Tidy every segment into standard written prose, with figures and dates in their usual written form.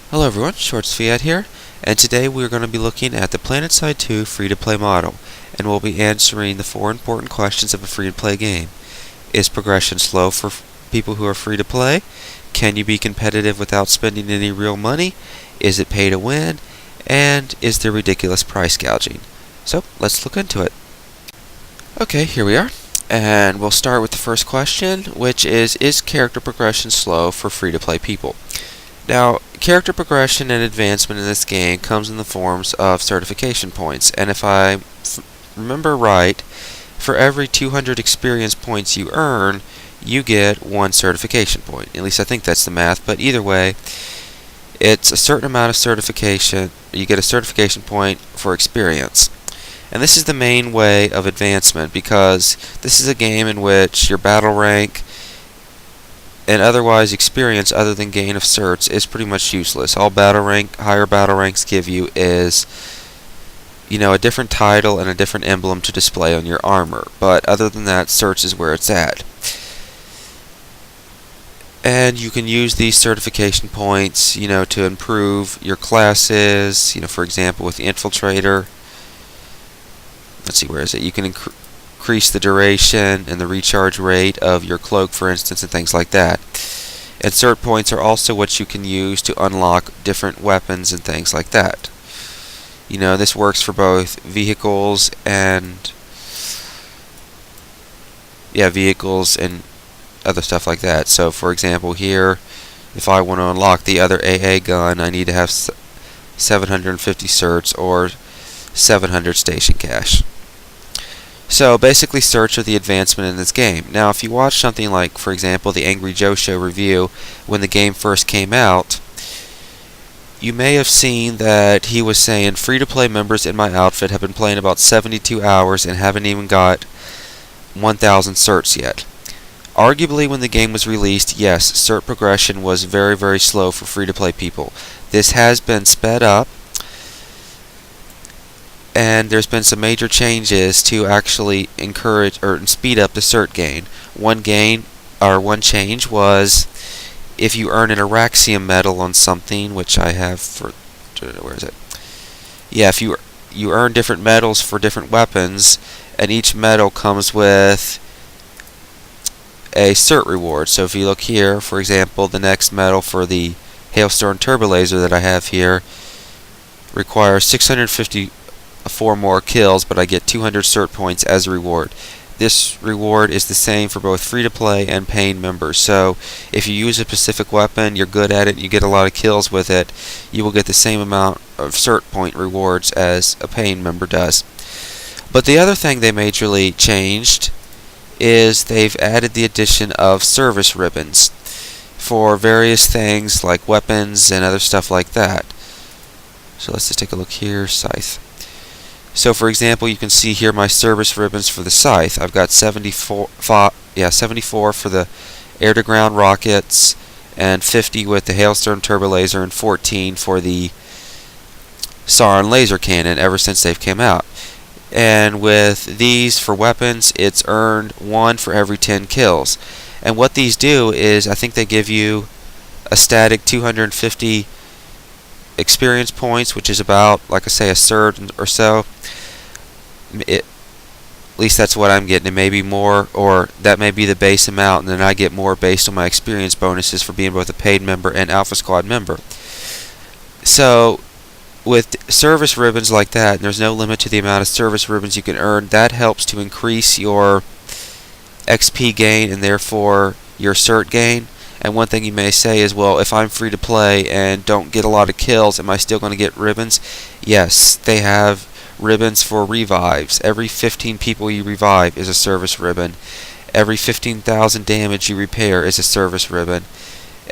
Hello everyone, Shorts Fiat here, and today we're going to be looking at the Planetside 2 free-to-play model, and we'll be answering the 4 important questions of a free-to-play game. Is progression slow for people who are free-to-play? Can you be competitive without spending any real money? Is it pay to win? And is there ridiculous price gouging? So, let's look into it. Okay, here we are, and we'll start with the first question, which is character progression slow for free-to-play people? Now, character progression and advancement in this game comes in the forms of certification points, and if I remember right, for every 200 experience points you earn, you get 1 certification point. At least I think that's the math, but either way, it's a certain amount of certification. You get a certification point for experience. And this is the main way of advancement, because this is a game in which your battle rank and otherwise experience other than gain of certs is pretty much useless. All higher battle ranks give you is, a different title and a different emblem to display on your armor. But other than that, certs is where it's at. And you can use these certification points, to improve your classes. For example, with the infiltrator. Let's see, where is it? You can increase the duration and the recharge rate of your cloak, for instance, and things like that. And cert points are also what you can use to unlock different weapons and things like that. This works for both vehicles and other stuff like that. So, for example, here, if I want to unlock the other AA gun, I need to have 750 certs or 700 station cash. So basically, certs are the advancement in this game. Now, if you watch something like, for example, the Angry Joe Show review when the game first came out, you may have seen that he was saying free-to-play members in my outfit have been playing about 72 hours and haven't even got 1,000 certs yet. Arguably, when the game was released, yes, cert progression was very, very slow for free-to-play people. This has been sped up, and there's been some major changes to actually encourage or speed up the cert gain. One change was if you earn an Araxium medal on something, which I have for, where is it? Yeah, if you earn different medals for different weapons, and each medal comes with a cert reward. So if you look here, for example, the next medal for the Hailstorm Turbo Laser that I have here requires 654 more kills, but I get 200 cert points as a reward. This reward is the same for both free-to-play and paying members. So if you use a specific weapon, you're good at it, you get a lot of kills with it, you will get the same amount of cert point rewards as a paying member does. But the other thing they majorly changed is they've added the addition of service ribbons for various things like weapons and other stuff like that. So let's just take a look here, Scythe. So for example, you can see here my service ribbons for the Scythe. I've got 74 for the air-to-ground rockets, and 50 with the Hailstorm Turbo Laser, and 14 for the Sauron Laser Cannon ever since they've come out. And with these for weapons, it's earned 1 for every 10 kills. And what these do is, I think they give you a static 250 experience points, which is about, like I say, a cert or so. At least that's what I'm getting. It may be more, or that may be the base amount, and then I get more based on my experience bonuses for being both a paid member and Alpha Squad member. So with service ribbons like that, and there's no limit to the amount of service ribbons you can earn, that helps to increase your XP gain and therefore your cert gain. And one thing you may say is, well, if I'm free to play and don't get a lot of kills, am I still going to get ribbons? Yes, they have ribbons for revives. Every 15 people you revive is a service ribbon. Every 15,000 damage you repair is a service ribbon.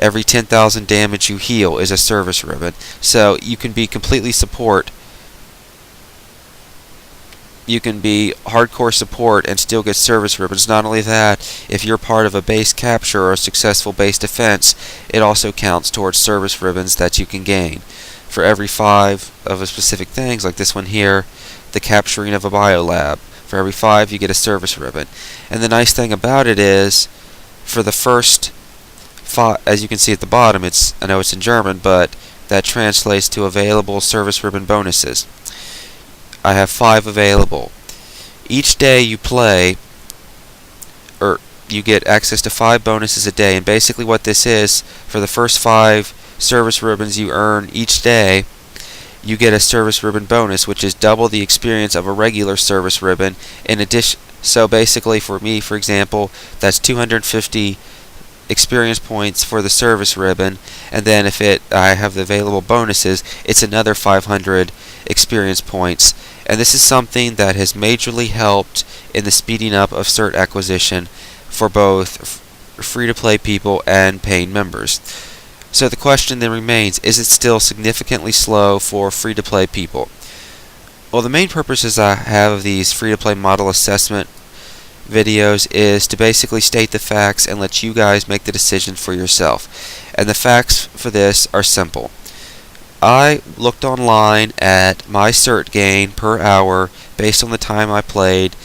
Every 10,000 damage you heal is a service ribbon. So you can be completely support. You can be hardcore support and still get service ribbons. Not only that, if you're part of a base capture or a successful base defense, it also counts towards service ribbons that you can gain. For every 5 of a specific things, like this one here, the capturing of a biolab. For every 5 you get a service ribbon. And the nice thing about it is, for the first as you can see at the bottom, I know it's in German, but that translates to available service ribbon bonuses. I have 5 available. Each day you play, or you get access to 5 bonuses a day, and basically what this is, for the first 5 service ribbons you earn each day, you get a service ribbon bonus, which is double the experience of a regular service ribbon. In addition, so basically for me, for example, that's 250 experience points for the service ribbon, and then if I have the available bonuses, it's another 500 experience points. And this is something that has majorly helped in the speeding up of cert acquisition for both free-to-play people and paying members. So the question then remains, is it still significantly slow for free-to-play people? Well, the main purposes I have of these free-to-play model assessment videos is to basically state the facts and let you guys make the decision for yourself. And the facts for this are simple. I looked online at my cert gain per hour based on the time I played,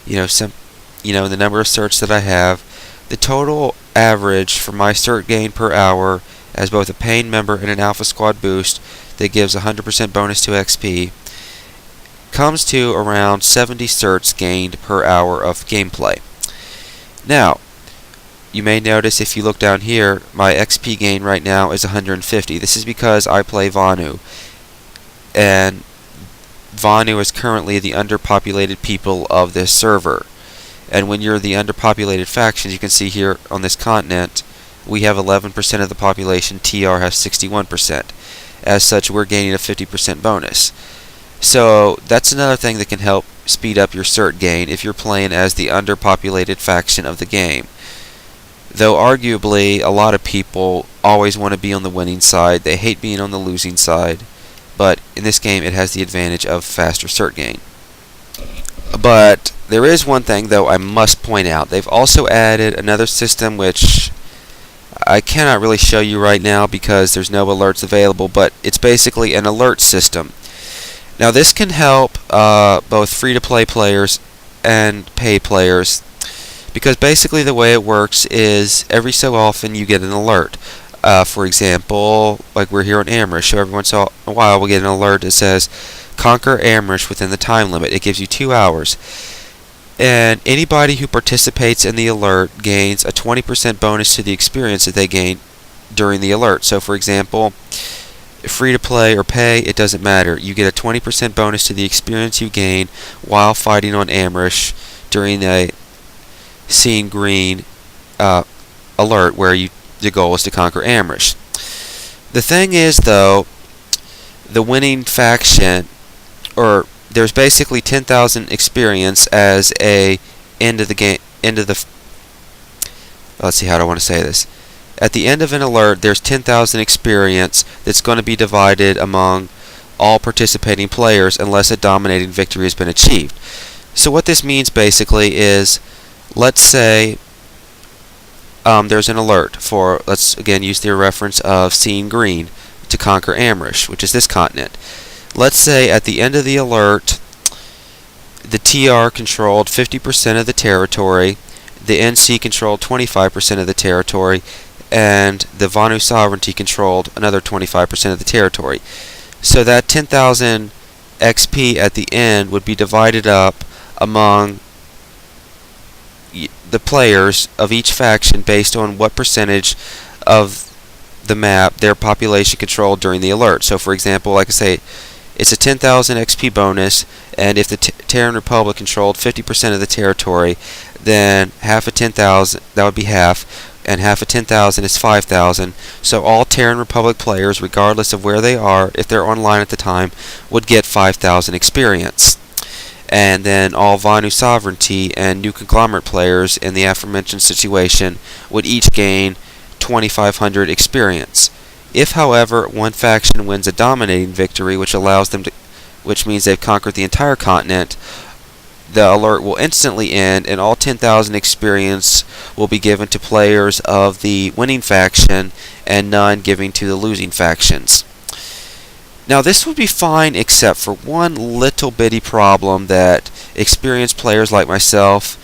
the number of certs that I have. The total average for my cert gain per hour as both a paying member and an Alpha Squad boost that gives 100% bonus to XP comes to around 70 certs gained per hour of gameplay. Now, you may notice if you look down here, my XP gain right now is 150. This is because I play Vanu, and Vanu is currently the underpopulated people of this server. And when you're the underpopulated factions, you can see here on this continent, we have 11% of the population, TR has 61%. As such, we're gaining a 50% bonus. So that's another thing that can help speed up your cert gain if you're playing as the underpopulated faction of the game. Though arguably, a lot of people always want to be on the winning side. They hate being on the losing side. But in this game, it has the advantage of faster cert gain. But there is one thing, though, I must point out. They've also added another system which I cannot really show you right now because there's no alerts available, but it's basically an alert system. Now this can help both free-to-play players and pay players, because basically the way it works is every so often you get an alert. For example, like we're here on Amrish, so every once in a while we'll get an alert that says conquer Amrish within the time limit. It gives you 2 hours. And anybody who participates in the alert gains a 20% bonus to the experience that they gain during the alert. So for example, free to play or pay, it doesn't matter. You get a 20% bonus to the experience you gain while fighting on Amrish during a Seeing Green alert where the goal is to conquer Amrish. The thing is, though, the winning faction, or there's basically 10,000 experience as a end of the game. Let's see, how do I want to say this? At the end of an alert, there's 10,000 experience that's going to be divided among all participating players unless a dominating victory has been achieved. So what this means basically is, let's say there's an alert for, let's again use the reference of Seeing Green to conquer Amrish, which is this continent. Let's say at the end of the alert, the TR controlled 50% of the territory, the NC controlled 25% of the territory, and the Vanu Sovereignty controlled another 25% of the territory. So that 10,000 XP at the end would be divided up among the players of each faction based on what percentage of the map their population controlled during the alert. So for example, like I say, it's a 10,000 XP bonus, and if the Terran Republic controlled 50% of the territory, then half of 10,000, that would be half, and half of 10,000 is 5,000. So all Terran Republic players, regardless of where they are, if they're online at the time, would get 5,000 experience. And then all Vanu Sovereignty and New Conglomerate players in the aforementioned situation would each gain 2,500 experience. If, however, one faction wins a dominating victory, which means they've conquered the entire continent, the alert will instantly end, and all 10,000 experience will be given to players of the winning faction, and none given to the losing factions. Now, this would be fine, except for one little bitty problem that experienced players like myself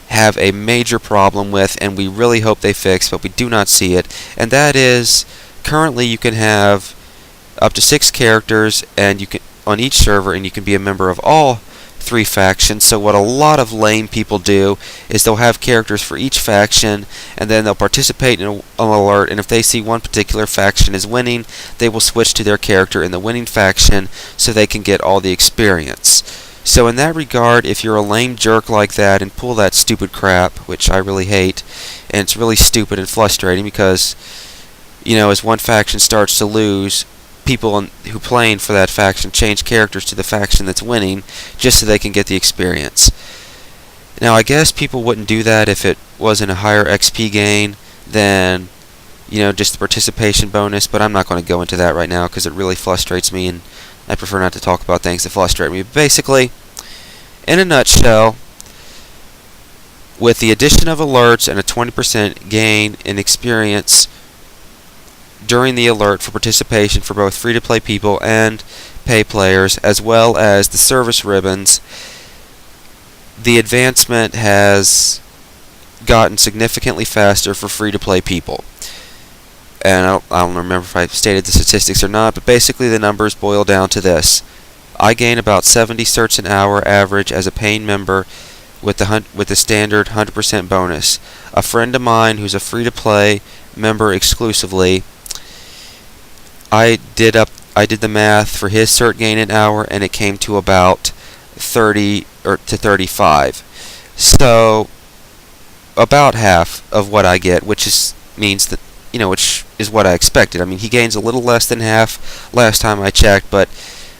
have a major problem with, and we really hope they fix, but we do not see it, and that is, currently you can have up to 6 characters, and you can on each server, and you can be a member of all 3 factions. So what a lot of lame people do is they'll have characters for each faction, and then they'll participate in an alert, and if they see one particular faction is winning, they will switch to their character in the winning faction so they can get all the experience. So in that regard, if you're a lame jerk like that and pull that stupid crap, which I really hate, and it's really stupid and frustrating because, as one faction starts to lose, people who playing for that faction change characters to the faction that's winning just so they can get the experience. Now, I guess people wouldn't do that if it wasn't a higher XP gain than, just the participation bonus, but I'm not going to go into that right now because it really frustrates me, and I prefer not to talk about things that frustrate me. But basically, in a nutshell, with the addition of alerts and a 20% gain in experience during the alert for participation for both free-to-play people and pay players, as well as the service ribbons, the advancement has gotten significantly faster for free-to-play people. And I don't remember if I stated the statistics or not, but basically the numbers boil down to this. I gain about 70 certs an hour average as a paying member with the standard 100% bonus. A friend of mine who's a free-to-play member exclusively, I did the math for his cert gain an hour, and it came to about 30 to 35. So about half of what I get, which means that which is what I expected. I mean, he gains a little less than half last time I checked, but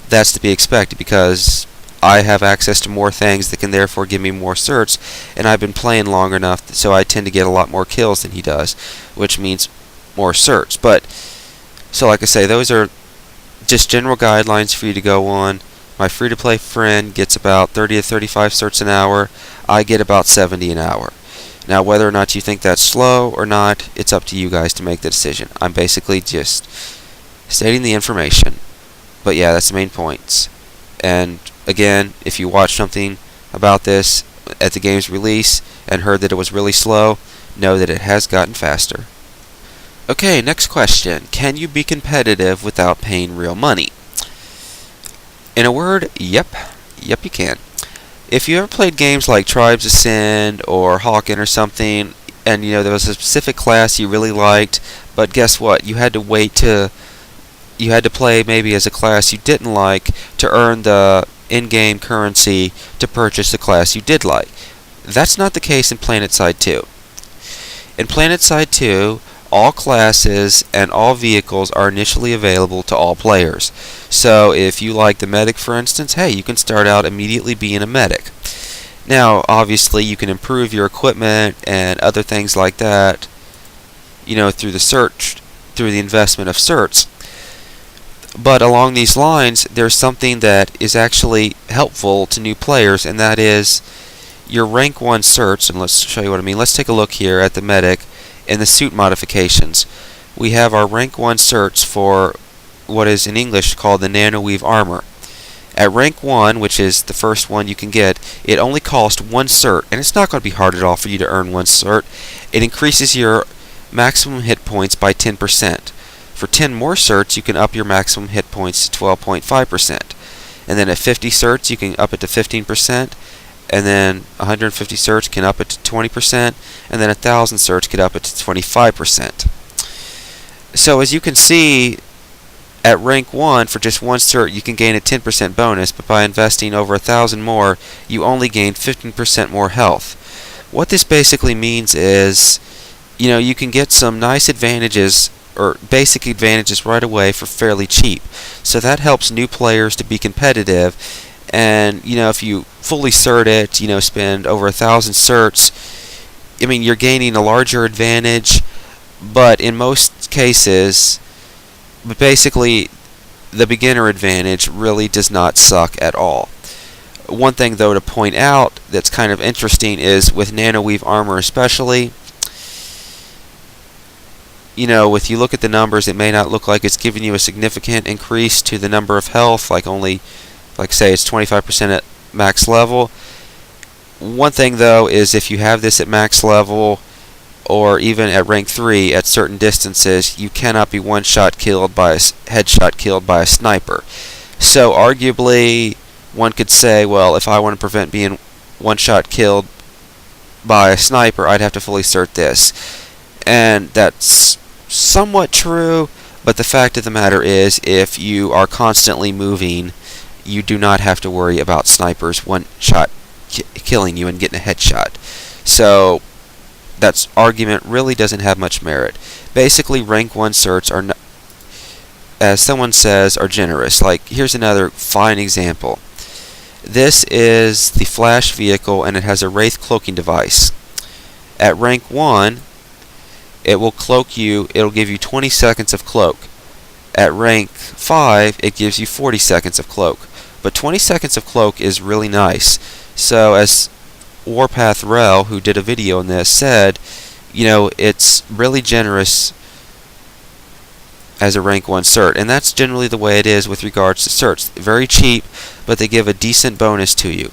that's to be expected because I have access to more things that can therefore give me more certs, and I've been playing long enough so I tend to get a lot more kills than he does, which means more certs. But so like I say, those are just general guidelines for you to go on. My free-to-play friend gets about 30 to 35 certs an hour. I get about 70 an hour. Now, whether or not you think that's slow or not, it's up to you guys to make the decision. I'm basically just stating the information. But yeah, that's the main points. And again, if you watched something about this at the game's release and heard that it was really slow, know that it has gotten faster. Okay, next question. Can you be competitive without paying real money? In a word, yep. Yep, you can. If you ever played games like Tribes Ascend or Hawken or something, and there was a specific class you really liked, but guess what? You had to play maybe as a class you didn't like to earn the in-game currency to purchase the class you did like. That's not the case in Planetside 2. In Planetside 2, all classes and all vehicles are initially available to all players. So if you like the medic, for instance, hey, you can start out immediately being a medic. Now, obviously, you can improve your equipment and other things like that, through the investment of certs. But along these lines, there's something that is actually helpful to new players, and that is your rank 1 certs. And let's show you what I mean. Let's take a look here at the medic and the suit modifications. We have our rank 1 certs for what is in English called the nanoweave armor. At rank 1, which is the first one you can get, it only costs 1 cert, and it's not going to be hard at all for you to earn 1 cert. It increases your maximum hit points by 10%. For 10 more certs, you can up your maximum hit points to 12.5%. And then at 50 certs, you can up it to 15%. And then 150 certs can up it to 20%, and then 1,000 certs can up it to 25%. So as you can see, at rank 1, for just 1 cert, you can gain a 10% bonus, but by investing over 1,000 more, you only gain 15% more health. What this basically means is, you can get some nice advantages, or basic advantages right away for fairly cheap. So that helps new players to be competitive. And if you fully cert it, spend over 1,000 certs, you're gaining a larger advantage, but in most cases, basically the beginner advantage really does not suck at all. One thing though to point out that's kind of interesting is with nanoweave armor especially, if you look at the numbers, it may not look like it's giving you a significant increase to the number of health, like say it's 25% at max level. One thing though is if you have this at max level, or even at rank 3 at certain distances, you cannot be one-shot killed by a headshot killed by a sniper. So arguably, one could say, well, if I want to prevent being one-shot killed by a sniper, I'd have to fully cert this. And that's somewhat true, but the fact of the matter is, if you are constantly moving, you do not have to worry about snipers one-shot killing you and getting a headshot. So that argument really doesn't have much merit. Basically, rank 1 certs are, as someone says, are generous. Like, here's another fine example. This is the Flash vehicle, and it has a Wraith cloaking device. At rank 1, it will cloak you, it'll give you 20 seconds of cloak. At rank 5, it gives you 40 seconds of cloak. But 20 seconds of cloak is really nice. So, as Warpath Rel, who did a video on this, said, you know, it's really generous as a rank 1 cert, and that's generally the way it is with regards to certs. Very cheap, but they give a decent bonus to you.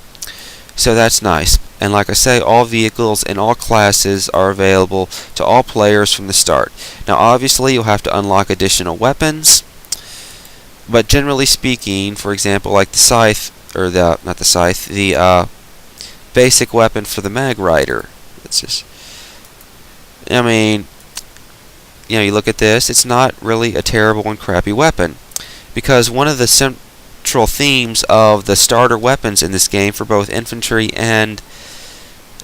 So that's nice. And like I say, all vehicles and all classes are available to all players from the start. Now obviously you'll have to unlock additional weapons, but generally speaking, for example, like the scythe, or the basic weapon for the Mag Rider. It's just, I mean, you know, you look at this, it's not really a terrible and crappy weapon, because one of the central themes of the starter weapons in this game for both infantry and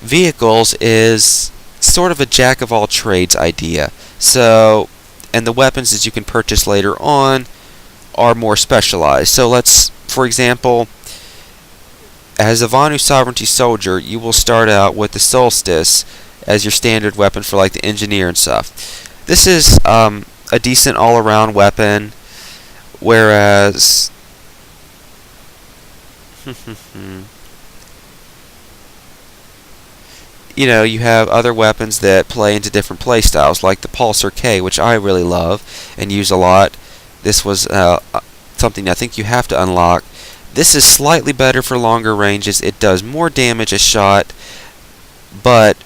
vehicles is sort of a jack-of-all-trades idea. So, and the weapons that you can purchase later on are more specialized. So let's, for example, as a Vanu Sovereignty Soldier, you will start out with the Solstice as your standard weapon for like the engineer and stuff. This is a decent all-around weapon, whereas you know, you have other weapons that play into different playstyles, like the Pulsar K, which I really love and use a lot. This was something I think you have to unlock. This is slightly better for longer ranges. It does more damage a shot, but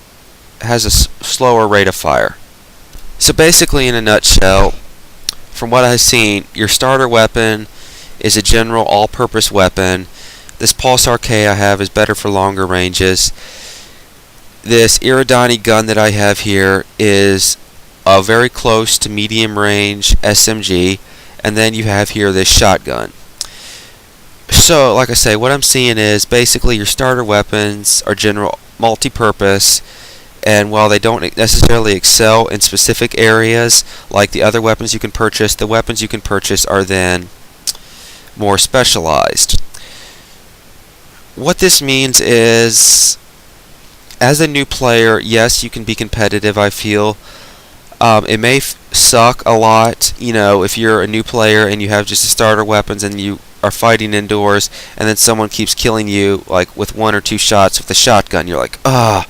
has a slower rate of fire. So basically, in a nutshell, from what I've seen, your starter weapon is a general all-purpose weapon. This Pulsar K I have is better for longer ranges. This Iridani gun that I have here is a very close to medium range SMG, and then you have here this shotgun. So, like I say, what I'm seeing is basically your starter weapons are general multi-purpose, and while they don't necessarily excel in specific areas like the other weapons you can purchase, the weapons you can purchase are then more specialized. What this means is, as a new player, yes, you can be competitive, I feel. It may suck a lot, you know, if you're a new player and you have just the starter weapons and you are fighting indoors and then someone keeps killing you like with 1 or 2 shots with a shotgun. You're like, ah.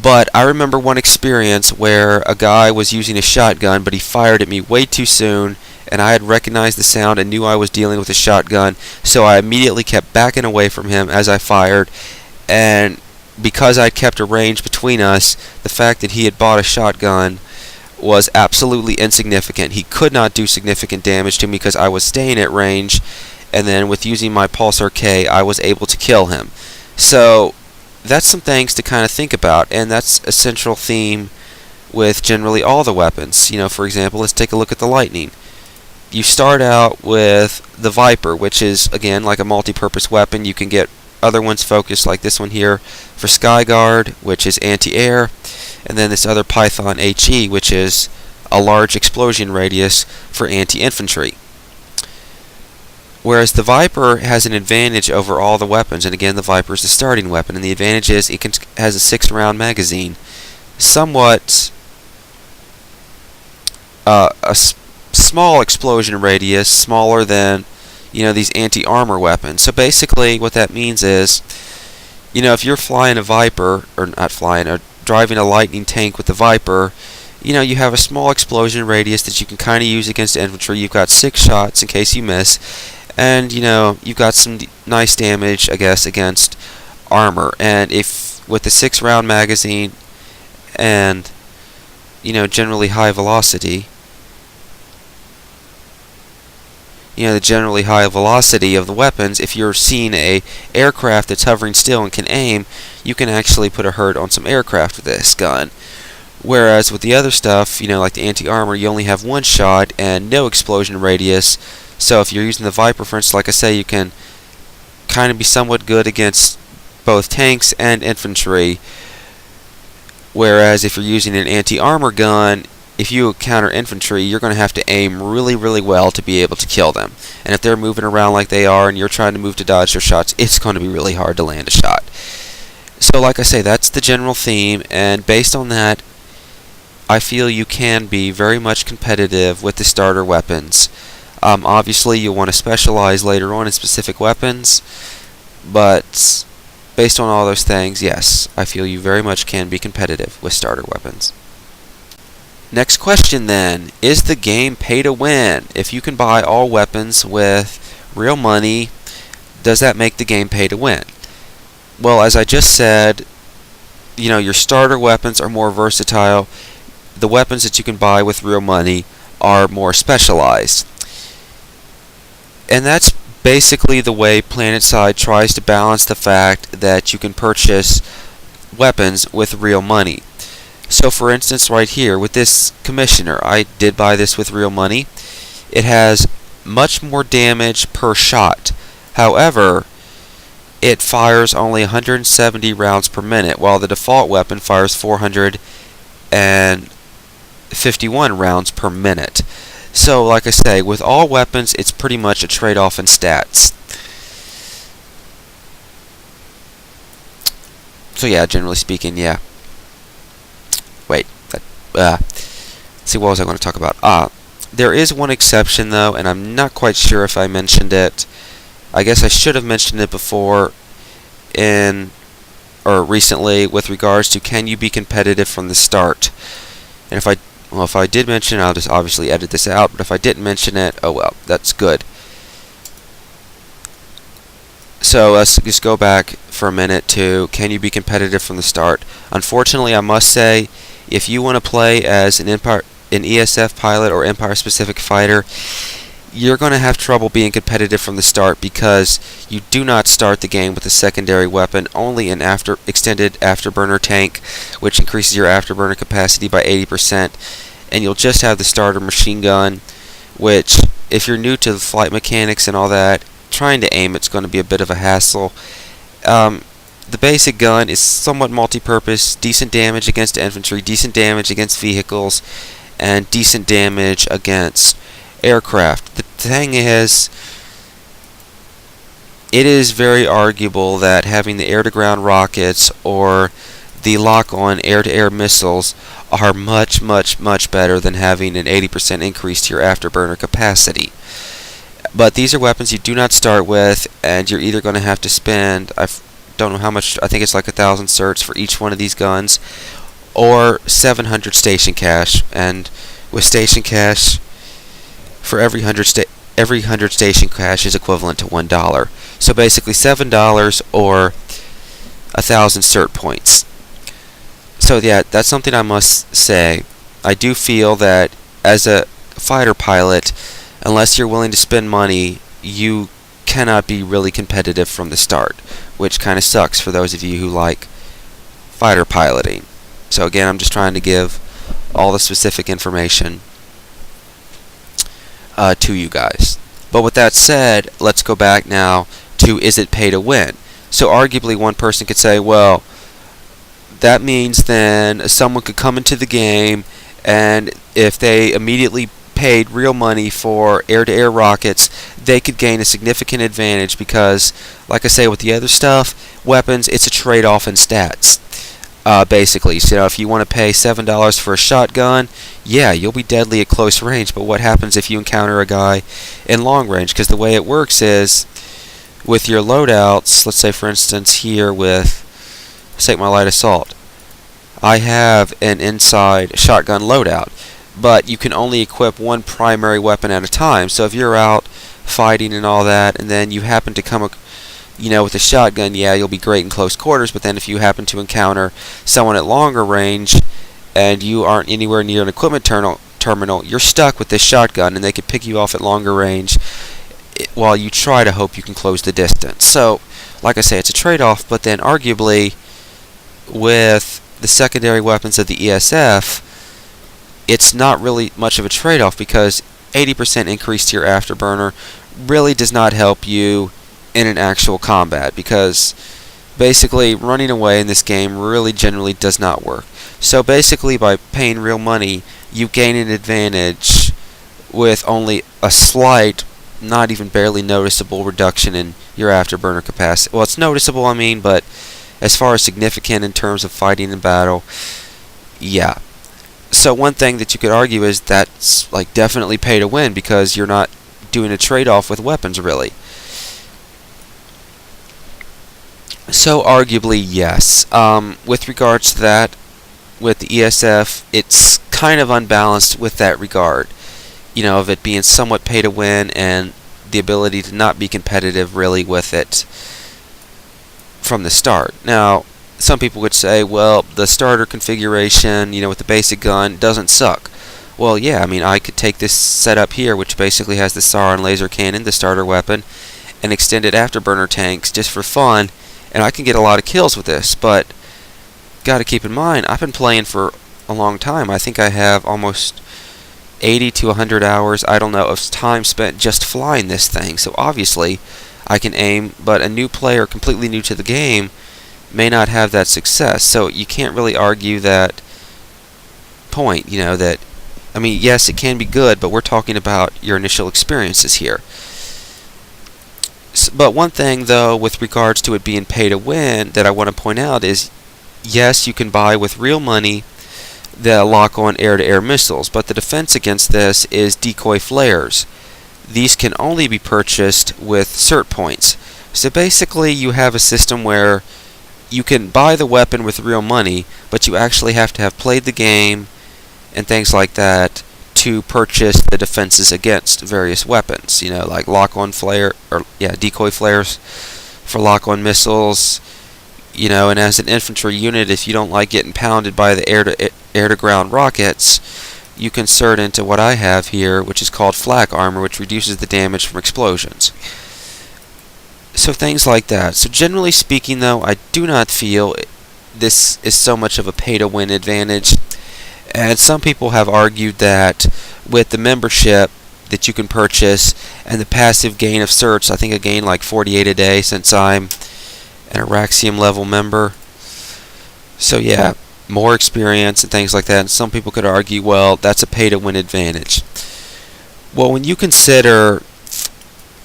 But I remember one experience where a guy was using a shotgun, but he fired at me way too soon, and I had recognized the sound and knew I was dealing with a shotgun, so I immediately kept backing away from him as I fired, and because I'd kept a range between us, the fact that he had bought a shotgun was absolutely insignificant. He could not do significant damage to me because I was staying at range, and then with using my Pulsar K, I was able to kill him. So that's some things to kind of think about, and that's a central theme with generally all the weapons. You know, for example, let's take a look at the Lightning. You start out with the Viper, which is, again, like a multi-purpose weapon. You can get other ones focused, like this one here, for Skyguard, which is anti-air, and then this other Python HE, which is a large explosion radius for anti-infantry. Whereas the Viper has an advantage over all the weapons, and again, the Viper is the starting weapon, and the advantage is it has a 6-round magazine, somewhat a small explosion radius, smaller than, you know, these anti-armor weapons. So basically what that means is, you know, if you're flying a Viper, or not flying, or driving a Lightning tank with the Viper, you know, you have a small explosion radius that you can kind of use against infantry. You've got 6 shots in case you miss, and, you know, you've got some nice damage, I guess, against armor. And if with the 6-round magazine and generally high velocity, the generally high velocity of the weapons, if you're seeing a aircraft that's hovering still and can aim, you can actually put a hurt on some aircraft with this gun. Whereas with the other stuff, like the anti-armor, you only have one shot and no explosion radius. So if you're using the Viper, for instance, like I say, you can kind of be somewhat good against both tanks and infantry. Whereas if you're using an anti-armor gun, if you counter infantry, you're going to have to aim really, really well to be able to kill them. And if they're moving around like they are and you're trying to move to dodge their shots, it's going to be really hard to land a shot. So like I say, that's the general theme, and based on that, I feel you can be very much competitive with the starter weapons. Obviously, you'll want to specialize later on in specific weapons, but based on all those things, yes, I feel you very much can be competitive with starter weapons. Next question then, is the game pay to win? If you can buy all weapons with real money, does that make the game pay to win? Well, as I just said, your starter weapons are more versatile. The weapons that you can buy with real money are more specialized. And that's basically the way Planetside tries to balance the fact that you can purchase weapons with real money. So for instance, right here with this Commissioner, I did buy this with real money. It has much more damage per shot. However, it fires only 170 rounds per minute, while the default weapon fires 451 rounds per minute. So, like I say, with all weapons, it's pretty much a trade-off in stats. So yeah, generally speaking, yeah. Wait, see, what was I going to talk about? There is one exception, though, and I'm not quite sure if I mentioned it. I guess I should have mentioned it before recently with regards to can you be competitive from the start. And if I did mention it, I'll just obviously edit this out, but if I didn't mention it, oh well, that's good. So let's just go back for a minute to can you be competitive from the start. Unfortunately, I must say, if you want to play as an ESF pilot or Empire specific fighter, you're going to have trouble being competitive from the start because you do not start the game with a secondary weapon, only an extended afterburner tank, which increases your afterburner capacity by 80%, and you'll just have the starter machine gun, which, if you're new to the flight mechanics and all that, trying to aim it's going to be a bit of a hassle. The basic gun is somewhat multi-purpose, decent damage against infantry, decent damage against vehicles, and decent damage against aircraft. The thing is, it is very arguable that having the air-to-ground rockets or the lock-on air-to-air missiles are much, much, much better than having an 80% increase to your afterburner capacity. But these are weapons you do not start with, and you're either going to have to spend, I don't know how much, I think it's like 1,000 certs for each one of these guns, or 700 station cash. And with station cash, for every 100 station cash is equivalent to $1. So basically $7 or 1,000 cert points. So yeah, that's something I must say. I do feel that as a fighter pilot, unless you're willing to spend money, you cannot be really competitive from the start, which kind of sucks for those of you who like fighter piloting. So again, I'm just trying to give all the specific information to you guys. But with that said, let's go back now to is it pay to win? So arguably one person could say, well, that means then someone could come into the game, and if they immediately paid real money for air-to-air rockets, they could gain a significant advantage because, like I say, with the other stuff, weapons, it's a trade-off in stats. Basically, so if you want to pay $7 for a shotgun, yeah, you'll be deadly at close range, but what happens if you encounter a guy in long range? Because the way it works is, with your loadouts, let's say for instance here with, let's take my light assault, I have an inside shotgun loadout, but you can only equip one primary weapon at a time. So if you're out fighting and all that, and then you happen to come with a shotgun, yeah, you'll be great in close quarters, but then if you happen to encounter someone at longer range, and you aren't anywhere near an equipment terminal, you're stuck with this shotgun, and they can pick you off at longer range while you try to hope you can close the distance. So, like I say, it's a trade-off, but then arguably with the secondary weapons of the ESF, it's not really much of a trade-off, because 80% increase to your afterburner really does not help you in an actual combat, because basically running away in this game really generally does not work. So basically, by paying real money, you gain an advantage with only a slight, not even barely noticeable reduction in your afterburner capacity. Well, it's noticeable, I mean, but as far as significant in terms of fighting in battle, yeah. So one thing that you could argue is that's like definitely pay to win, because you're not doing a trade-off with weapons, really. So arguably, yes. With regards to that, with the ESF, it's kind of unbalanced with that regard. You know, of it being somewhat pay to win and the ability to not be competitive really with it from the start. Now, some people would say, well, the starter configuration, you know, with the basic gun doesn't suck. Well, yeah, I mean, I could take this setup here, which basically has the Sauron laser cannon, the starter weapon, and extended afterburner tanks just for fun, and I can get a lot of kills with this, but got to keep in mind, I've been playing for a long time. I think I have almost 80 to 100 hours, I don't know, of time spent just flying this thing. So obviously, I can aim, but a new player completely new to the game may not have that success. So you can't really argue that point, you know, that, I mean, yes, it can be good, but we're talking about your initial experiences here. But one thing, though, with regards to it being pay to win, that I want to point out is, yes, you can buy with real money the lock-on air-to-air missiles, but the defense against this is decoy flares. These can only be purchased with cert points. So basically, you have a system where you can buy the weapon with real money, but you actually have to have played the game and things like that to purchase the defenses against various weapons. You know, like lock-on flare, or decoy flares for lock-on missiles. You know, and as an infantry unit, if you don't like getting pounded by the air-to-ground rockets, you can cert into what I have here, which is called flak armor, which reduces the damage from explosions. So things like that. So generally speaking, though, I do not feel this is so much of a pay-to-win advantage. And some people have argued that with the membership that you can purchase and the passive gain of certs, I think I gain like 48 a day since I'm an Araxium level member. So yeah, more experience and things like that. And some people could argue, well, that's a pay-to-win advantage. Well, when you consider,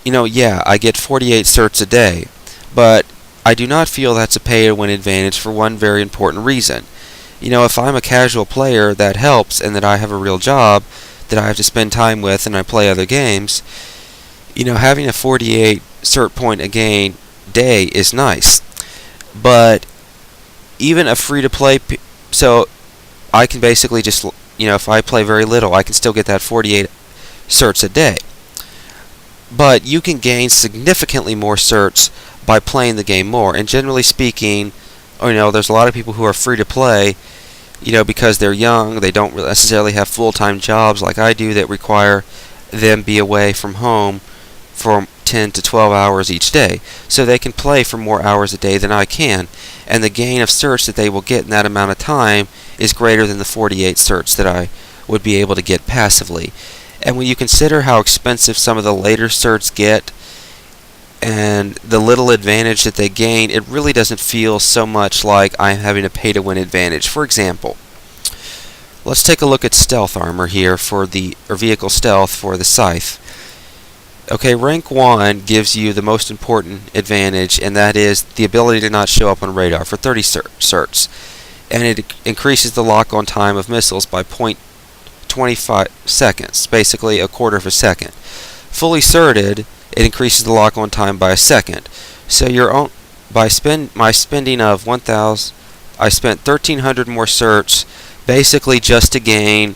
you know, yeah, I get 48 certs a day, but I do not feel that's a pay-to-win advantage for one very important reason. You know, if I'm a casual player, that helps, and that I have a real job that I have to spend time with and I play other games, you know, having a 48 cert point a gain day is nice. But even a free-to-play, so I can basically just, you know, if I play very little, I can still get that 48 certs a day. But you can gain significantly more certs by playing the game more. And generally speaking, you know, there's a lot of people who are free to play, you know, because they're young, they don't necessarily have full-time jobs like I do that require them be away from home for 10 to 12 hours each day. So they can play for more hours a day than I can. And the gain of certs that they will get in that amount of time is greater than the 48 certs that I would be able to get passively. And when you consider how expensive some of the later certs get and the little advantage that they gain, it really doesn't feel so much like I'm having a pay-to-win advantage. For example, let's take a look at stealth armor here for or vehicle stealth for the Scythe. Okay, rank 1 gives you the most important advantage, and that is the ability to not show up on radar for 30 certs. And it increases the lock-on time of missiles by 0.25 seconds, basically a quarter of a second. Fully certed, it increases the lock-on time by a second. So my spending of 1,000, I spent 1,300 more certs, basically just to gain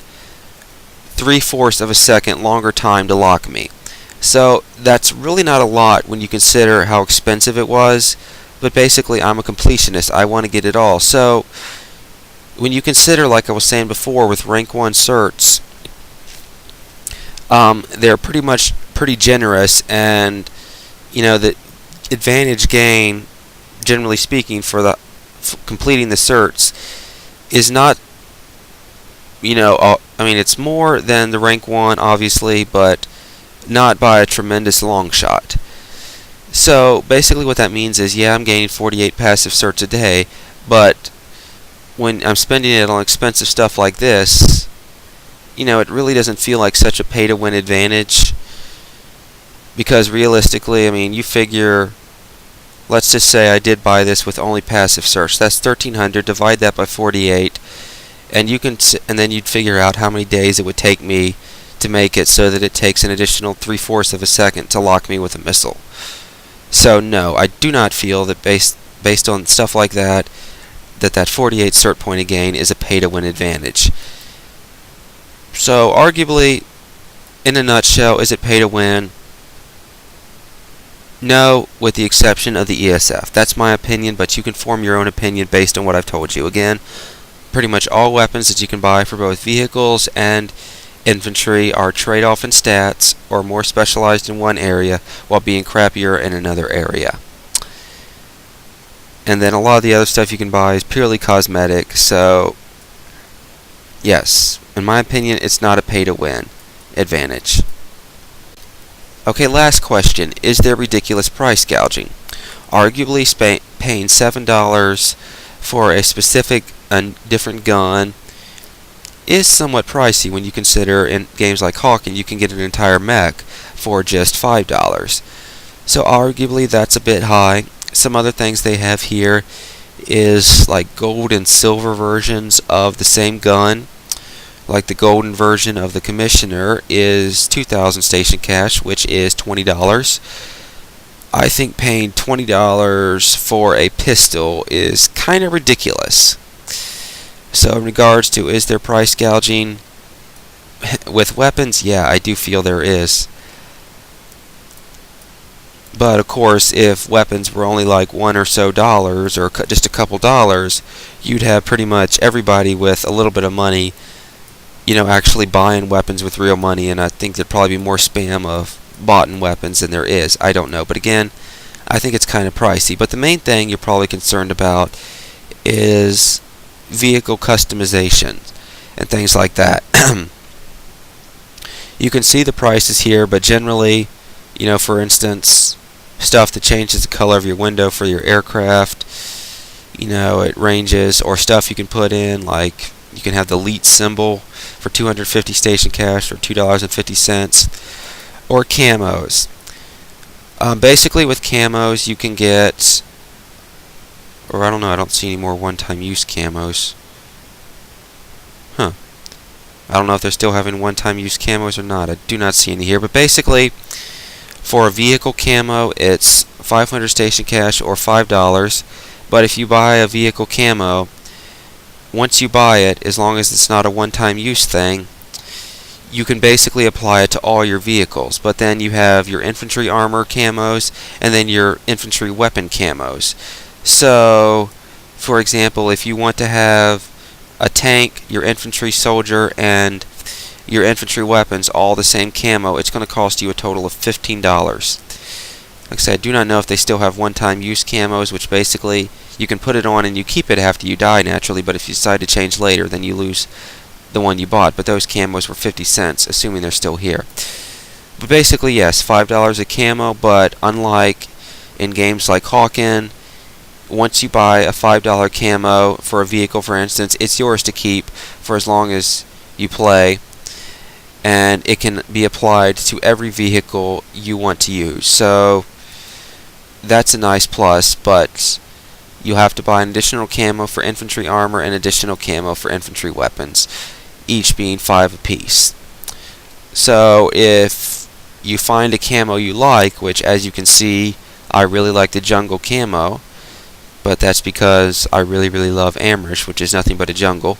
3/4 of a second longer time to lock me. So that's really not a lot when you consider how expensive it was, but basically I'm a completionist. I want to get it all. So when you consider, like I was saying before, with rank 1 certs, they're pretty generous, and the advantage gain, generally speaking, for completing the certs is not, I mean, it's more than the rank 1, obviously, but not by a tremendous long shot. So basically what that means is, yeah, I'm gaining 48 passive certs a day, but when I'm spending it on expensive stuff like this, it really doesn't feel like such a pay-to-win advantage, because realistically, I mean, you figure, let's just say I did buy this with only passive certs. That's 1,300. Divide that by 48, and then you'd figure out how many days it would take me to make it so that it takes an additional 3/4 of a second to lock me with a missile. So no, I do not feel that based on stuff like that 48 cert point of gain is a pay-to-win advantage. So arguably, in a nutshell, is it pay-to-win? No, with the exception of the ESF. That's my opinion, but you can form your own opinion based on what I've told you. Again, pretty much all weapons that you can buy for both vehicles and infantry are trade-off in stats or more specialized in one area while being crappier in another area. And then a lot of the other stuff you can buy is purely cosmetic, so yes, in my opinion, it's not a pay-to-win advantage. Okay, last question. Is there ridiculous price gouging? Arguably, paying $7 for a specific different gun is somewhat pricey when you consider in games like Hawking you can get an entire mech for just $5. So arguably that's a bit high. Some other things they have here is like gold and silver versions of the same gun. Like the golden version of the Commissioner is 2,000 station cash, which is $20. I think paying $20 for a pistol is kind of ridiculous. So in regards to, is there price gouging with weapons? Yeah, I do feel there is. But of course, if weapons were only like $1 or so or just a couple dollars, you'd have pretty much everybody with a little bit of money, actually buying weapons with real money, and I think there'd probably be more spam of bought-in weapons than there is. I don't know, but again, I think it's kind of pricey. But the main thing you're probably concerned about is vehicle customization and things like that. You can see the prices here, but generally, for instance, stuff that changes the color of your window for your aircraft, it ranges, or stuff you can put in, like you can have the LEET symbol for 250 station cash or $2.50, or camos. Basically with camos you can get, or I don't know, I don't see any more one-time use camos. I don't know if they're still having one-time use camos or not. I do not see any here, but basically for a vehicle camo it's 500 station cash or $5, but if you buy a vehicle camo, once you buy it, as long as it's not a one-time use thing, you can basically apply it to all your vehicles. But then you have your infantry armor camos and then your infantry weapon camos. So, for example, if you want to have a tank, your infantry soldier, and your infantry weapons all the same camo, it's going to cost you a total of $15. Like I said, I do not know if they still have one-time use camos, which basically you can put it on and you keep it after you die naturally, but if you decide to change later, then you lose the one you bought. But those camos were 50 cents, assuming they're still here. But basically, yes, $5 a camo, but unlike in games like Hawking, once you buy a $5 camo for a vehicle, for instance, it's yours to keep for as long as you play, and it can be applied to every vehicle you want to use. So that's a nice plus, but you have to buy an additional camo for infantry armor and additional camo for infantry weapons, each being 5 apiece. So if you find a camo you like, which as you can see, I really like the jungle camo, but that's because I really love Amrish, which is nothing but a jungle.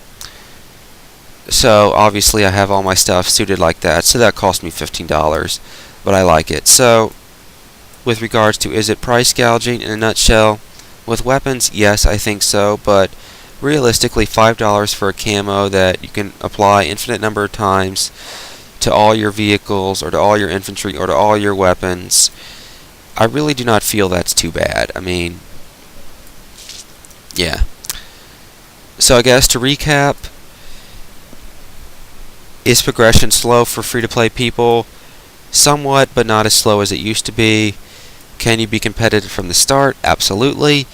So obviously I have all my stuff suited like that, so that cost me $15, but I like it. So with regards to, is it price gouging in a nutshell? With weapons, yes, I think so, but realistically, $5 for a camo that you can apply infinite number of times to all your vehicles, or to all your infantry, or to all your weapons, I really do not feel that's too bad. I mean, yeah. So I guess to recap, is progression slow for free-to-play people? Somewhat, but not as slow as it used to be. Can you be competitive from the start? Absolutely.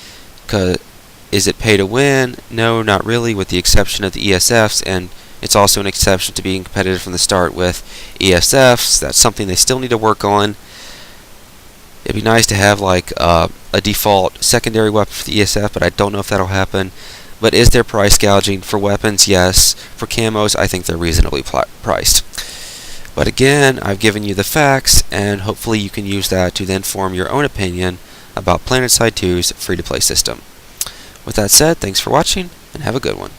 Is it pay to win? No, not really, with the exception of the ESFs, and it's also an exception to being competitive from the start with ESFs. That's something they still need to work on. It'd be nice to have like a default secondary weapon for the ESF, but I don't know if that'll happen. But is there price gouging for weapons? Yes. For camos, I think they're reasonably priced. But again, I've given you the facts, and hopefully you can use that to then form your own opinion about Planetside 2's free-to-play system. With that said, thanks for watching, and have a good one.